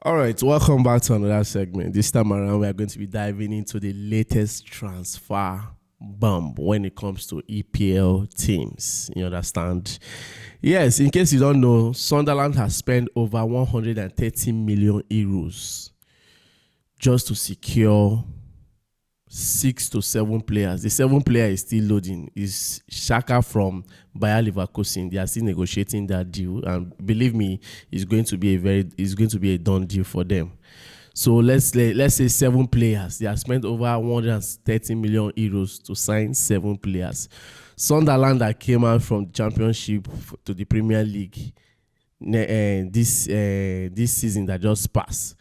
All right, welcome back to another segment. This time around, we are going to be diving into the latest transfer bomb when it comes to EPL teams. You understand? Yes, in case you don't know, Sunderland has spent over 130 million euros just to secure 6 to 7 players. The 7th player is still loading. Is Shaka from Bayer Leverkusen. They are still negotiating that deal, and believe me, it's going to be a done deal for them. So let's say 7 players. They have spent over 130 million euros to sign 7 players. Sunderland that came out from the Championship to the Premier League this season that just passed.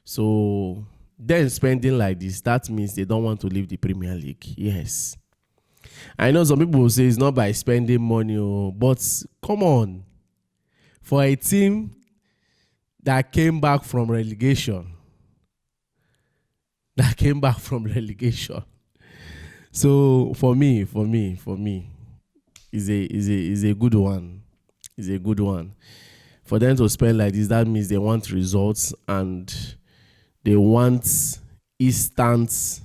So then spending like this, that means they don't want to leave the Premier League. Yes. I know some people will say it's not by spending money, but come on. For a team that came back from relegation. So for me, is a good one. It's a good one. For them to spend like this, that means they want results and they want instant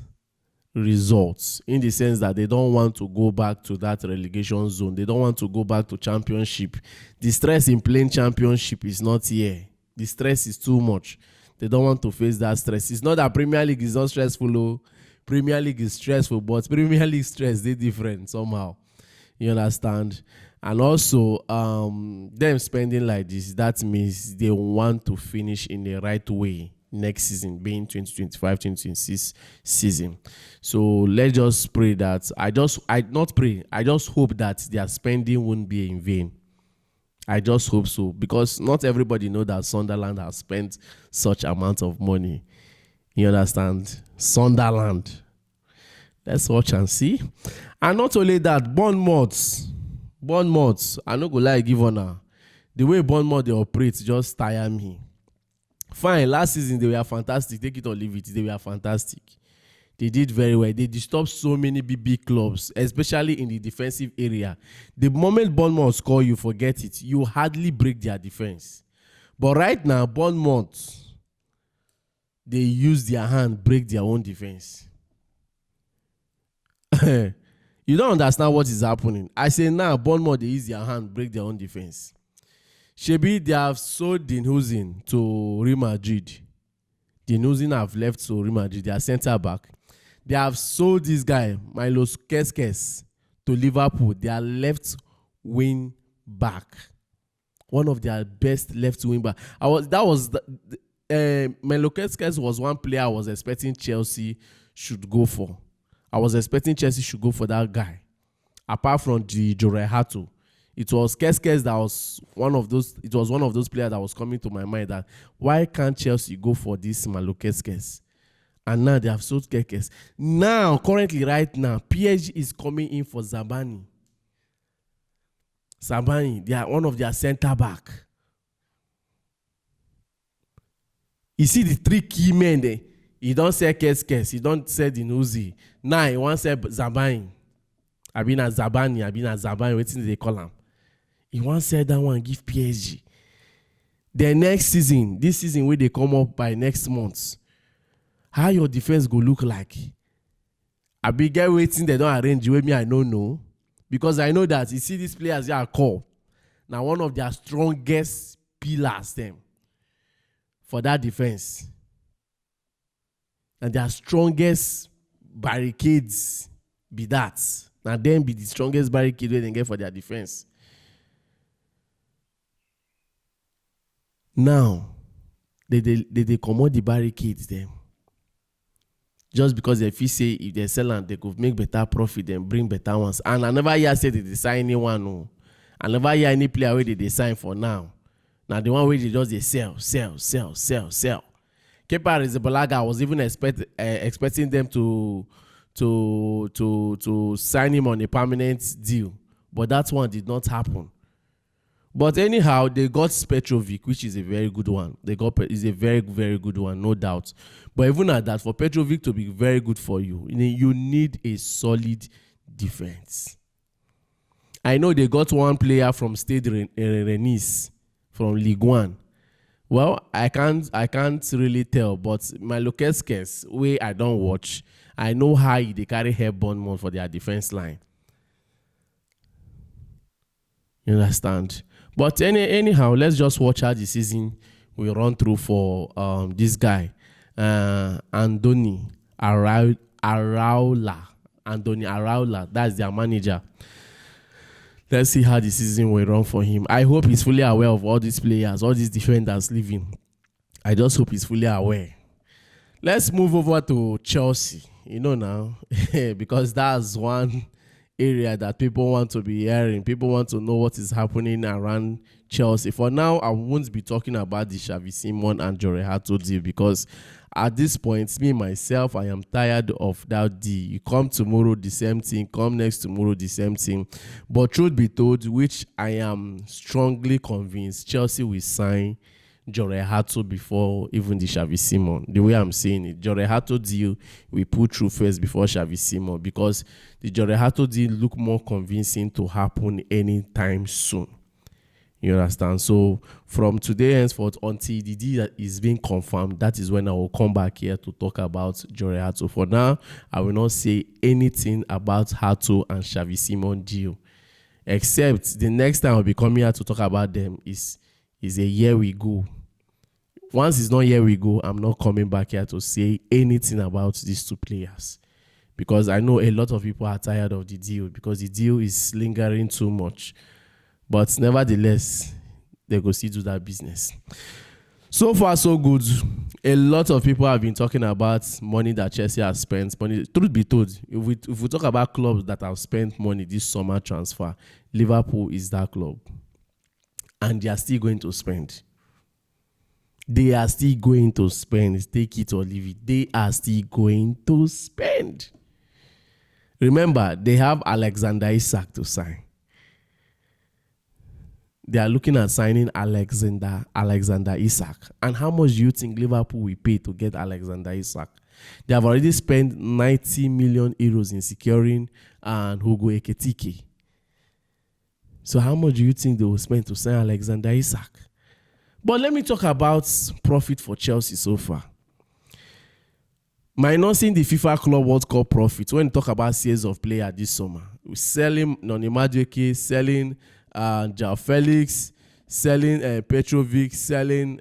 results, in the sense that they don't want to go back to that relegation zone. They don't want to go back to Championship. The stress in playing Championship is not here. The stress is too much. They don't want to face that stress. It's not that Premier League is not stressful. Premier League is stressful, but Premier League stress, they're different somehow. You understand? And also, them spending like this, that means they want to finish in the right way next season, being 2025-2026 season. So let's just pray that I just hope that their spending won't be in vain. I just hope so, because not everybody know that Sunderland has spent such amount of money. You understand? Sunderland. Let's watch and see. And not only that, Bournemouth, I no go lie, give honor. The way Bournemouth they operate just tire me. Fine, last season they were fantastic. Take it or leave it. They were fantastic. They did very well. They disturbed so many big clubs, especially in the defensive area. The moment Bournemouth score, you forget it. You hardly break their defense. But right now, Bournemouth, they use their hand, break their own defense. You don't understand what is happening. I say now, Bournemouth, they use their hand, break their own defense. Shebi, they have sold Dinhusin to Real Madrid. Dinhusin have left to Real Madrid. They are centre back. They have sold this guy, Milos Keskes, to Liverpool. They are left wing back. One of their best left wing back. Milos Keskes was one player I was expecting Chelsea should go for. I was expecting Chelsea should go for that guy. Apart from the Jorge, it was Keskes that was one of those. It was one of those players that was coming to my mind, that why can't Chelsea go for this Malo Keskes? And now they have sold Keskes. Now, currently, right now, PSG is coming in for Zabani. They are one of their centre back. You see the 3 key men there. He don't say Keskes. He don't say Dinuzi. Now he wants to say Zabani. Zabani. Waiting they call him. He wants to say that one give PSG. The next season, this season where they come up by next month, how your defense go look like? I be get waiting, they don't arrange with me, I don't know. Because I know that you see these players they are called. Now one of their strongest pillars them for that defense. And their strongest barricades be that. Now them be the strongest barricade they get for their defense. Now, they come out the barricades them. Just because they feel say if they sell and they could make better profit and bring better ones. And I never hear say they sign anyone. No. I never hear any player where they sign for now. Now the one where they just they sell. Kepa Arrizabalaga, I was even expecting them to sign him on a permanent deal, but that one did not happen. But anyhow, they got Petrovic, which is a very good one. Is a very, very good one, no doubt. But even at that, for Petrovic to be very good for you, you need a solid defense. I know they got one player from Stade Rennes, from Ligue 1. Well, I can't really tell, but my locust case way I don't watch, I know how they carry help Bournemouth for their defense line. You understand? But anyhow, let's just watch how the season will run through for this guy, Andoni Araula. Andoni Araula, that's their manager. Let's see how the season will run for him. I hope he's fully aware of all these players, all these defenders leaving. I just hope he's fully aware. Let's move over to Chelsea. You know now, because that's one area that people want to be hearing. People want to know what is happening around Chelsea. For now, I won't be talking about the Xavi Simon and Jorge deal, because at this point, me myself, I am tired of that deal. You come tomorrow, the same thing. Come next tomorrow, the same thing. But truth be told, which I am strongly convinced, Chelsea will sign Jorge before even the Xavi Simon. The way I'm saying it, Jorge deal we put through first before Xavi Simon, because the Jorge deal look more convincing to happen anytime soon. You understand? So from today henceforth until the deal is being confirmed, that is when I will come back here to talk about Jorge. For now, I will not say anything about Hato and Xavi Simon deal, except the next time I'll be coming here to talk about them is a year we go. Once it's not here we go, I'm not coming back here to say anything about these two players, because I know a lot of people are tired of the deal, because the deal is lingering too much. But nevertheless, they go still do that business. So far, so good. A lot of people have been talking about money that Chelsea has spent. Money. Truth be told, if we talk about clubs that have spent money this summer transfer, Liverpool is that club. And they are still going to spend. They are still going to spend. Take it or leave it. They are still going to spend. Remember, they have Alexander Isak to sign. They are looking at signing Alexander Isak. And how much do you think Liverpool will pay to get Alexander Isak? They have already spent 90 million euros in securing Hugo Ekitike. So how much do you think they will spend to sign Alexander Isak? But let me talk about profit for Chelsea so far. Minusing the FIFA Club World Cup profit, when you talk about sales of player this summer, we're selling Noni Madueke, selling Joao Felix, selling Petrovic, selling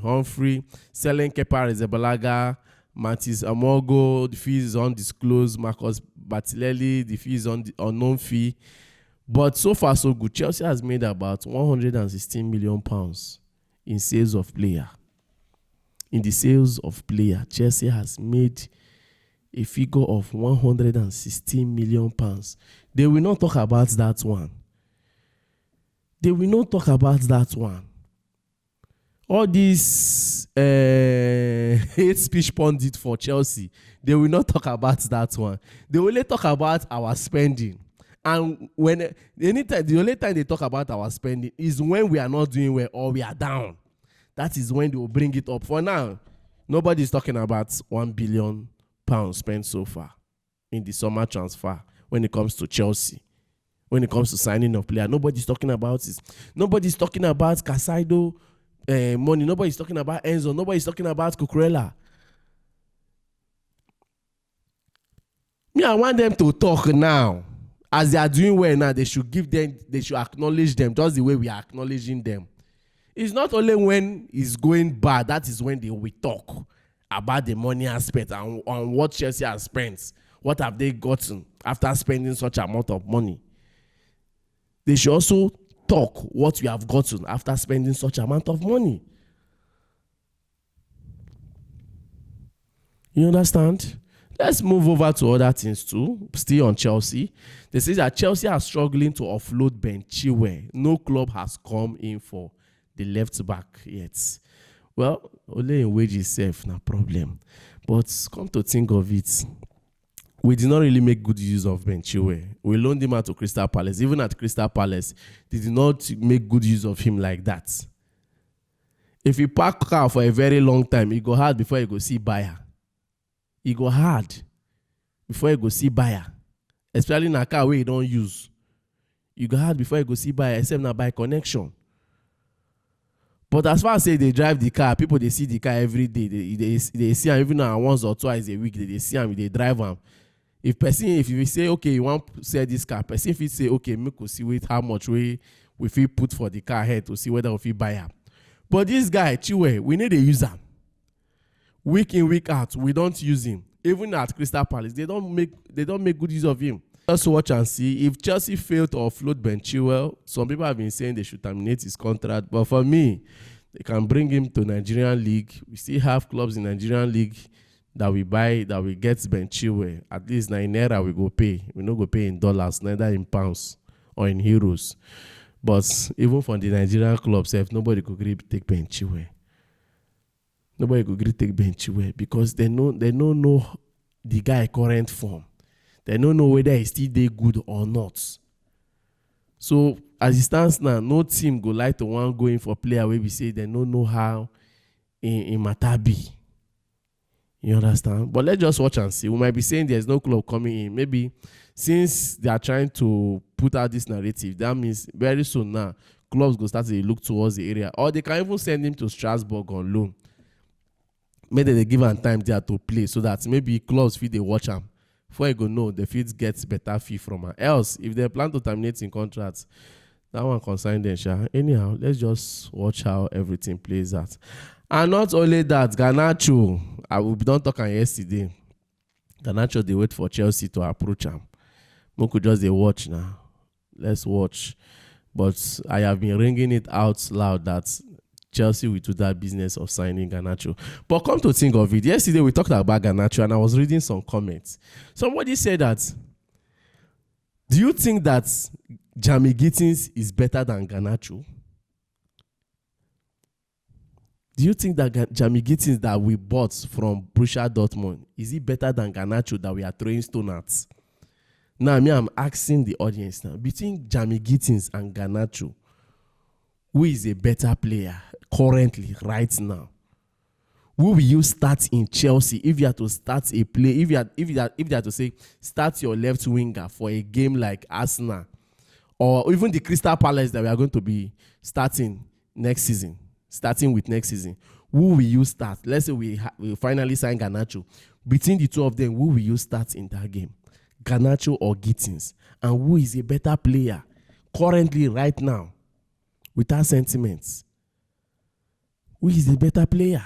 Humphrey, selling Kepa Arrizabalaga, Matis Amogo, the fee is undisclosed, Marcos Battilelli, the fee is unknown fee. But so far so good. Chelsea has made about £116 million in sales of player. In the sales of player, Chelsea has made a figure of £116 million. They will not talk about that one. They will not talk about that one. All these hate speech pundit for Chelsea, they will not talk about that one. They will only talk about our spending. And the only time they talk about our spending is when we are not doing well or we are down. That is when they will bring it up. For now, nobody is talking about £1 billion spent so far in the summer transfer when it comes to Chelsea. When it comes to signing of player, nobody's talking about this. Nobody's talking about Casado money. Nobody's talking about Enzo. Nobody's talking about Cucurella. Me, I want them to talk now. As they are doing well now, they should acknowledge them just the way we are acknowledging them. It's not only when it's going bad, that is when they will talk about the money aspect and on what Chelsea has spent. What have they gotten after spending such amount of money? They should also talk what we have gotten after spending such amount of money. You understand? Let's move over to other things too. Still on Chelsea. They say that Chelsea are struggling to offload Ben Chilwell. No club has come in for the left back yet. Well, only in wages safe, no problem. But come to think of it, we did not really make good use of Ben Chilwell. We loaned him out to Crystal Palace. Even at Crystal Palace, they did not make good use of him like that. If you park car for a very long time, it go hard before you go see buyer. It go hard before you go see buyer. Especially in a car where you don't use. You go hard before you go see buyer, except now by connection. But as far as say they drive the car, people they see the car every day. They see them even once or twice a week. They see them, they drive them. If you say okay, you want to sell this car, person if you say okay, make we see with how much we feel put for the car head to see whether we feel buy him. But this guy, Chilwell, we need to use him. Week in, week out, we don't use him. Even at Crystal Palace, they don't make good use of him. Just watch and see. If Chelsea failed to offload Ben Chilwell, some people have been saying they should terminate his contract. But for me, they can bring him to Nigerian League. We still have clubs in Nigerian League that we get Ben Chilwell. At least in naira we go pay. We no go pay in dollars, neither in pounds or in euros. But even for the Nigerian clubs, if nobody could agree to take Ben Chilwell. Nobody could agree to take Ben Chilwell because they don't know the guy current form. They don't know whether he's still there good or not. So as it stands now, no team go like to want going for player where we say they don't know how in matter be. You understand? But let's just watch and see. We might be saying there's no club coming in. Maybe since they are trying to put out this narrative, that means very soon now, clubs go start to look towards the area. Or they can even send him to Strasbourg on loan. Maybe they give him time there to play so that maybe clubs feel they watch him. Before you go know, the field gets better fee from her. Else, if they plan to terminate in contracts, that one consign them. Sha. Anyhow, let's just watch how everything plays out. And not only that, Garnacho, we don't talk on yesterday. Garnacho, they wait for Chelsea to approach him. We could just watch now. Let's watch. But I have been ringing it out loud that Chelsea will do that business of signing Garnacho. But come to think of it, yesterday we talked about Garnacho and I was reading some comments. Somebody said that, do you think that Jamie Gittins is better than Garnacho? Do you think that Jamie Gittins that we bought from Borussia Dortmund, is he better than Garnacho that we are throwing stone at? Now, I'm asking the audience now, between Jamie Gittins and Garnacho, who is a better player currently, right now? Who will you start in Chelsea if you have to start a play? If you have to say start your left winger for a game like Arsenal, or even the Crystal Palace that we are going to be starting next season, who will you start? Let's say we finally sign Garnacho. Between the two of them, who will you start in that game? Garnacho or Gittins? And who is a better player currently, right now, without sentiments? Who is a better player?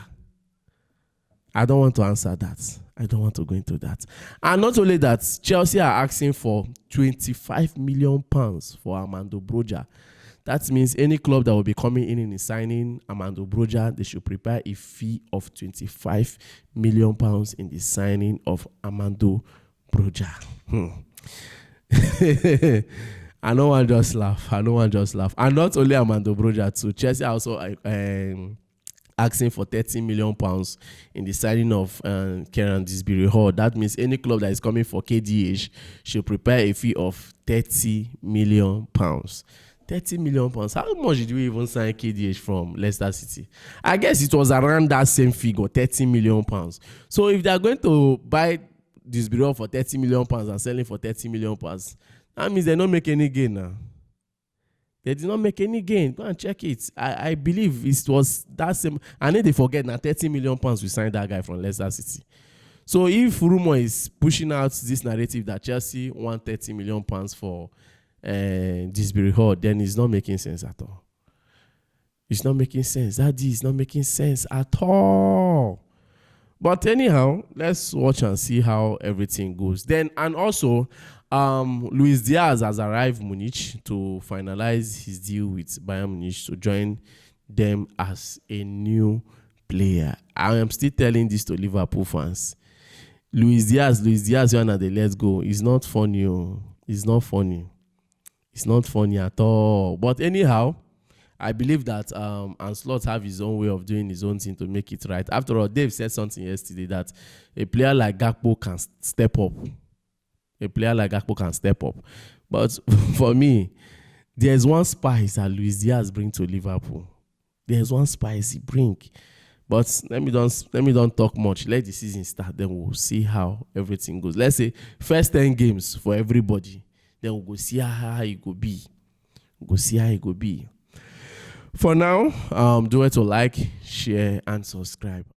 I don't want to answer that. I don't want to go into that. And not only that, Chelsea are asking for £25 million for Armando Broja. That means any club that will be coming in and signing Armando Broja, they should prepare a fee of £25 million in the signing of Armando Broja. I don't want to just laugh. And not only Armando Broja too. Chelsea also asking for £30 million in the signing of Kieran Disbury-Hall. That means any club that is coming for KDH should prepare a fee of £30 million. £30 million. How much did we even sign KDH from Leicester City? I guess it was around that same figure, £30 million. So if they are going to buy Disbury-Hall for £30 million and selling for £30 million, that means they don't make any gain now. They did not make any gain. Go and check it. I believe it was that same. I need to forget now. £30 million we signed that guy from Leicester City. So if rumor is pushing out this narrative that Chelsea want £30 million for Disbury-Hall, then it's not making sense at all. It's not making sense. That deal is not making sense at all. But anyhow, let's watch and see how everything goes. Then, and also, Luis Diaz has arrived Munich to finalize his deal with Bayern Munich to join them as a new player. I am still telling this to Liverpool fans. Luis Diaz, you know, let's go. It's not funny. It's not funny. It's not funny at all. But anyhow, I believe that Ancelotti have his own way of doing his own thing to make it right. After all, Dave said something yesterday that a player like Gakpo can step up. But for me, there's one spice that Luis Diaz brings to Liverpool. There's one spice he brings. But let me don't talk much. Let the season start, then we'll see how everything goes. Let's say first 10 games for everybody. Then we'll go see how it go be. For now, do it to like, share, and subscribe.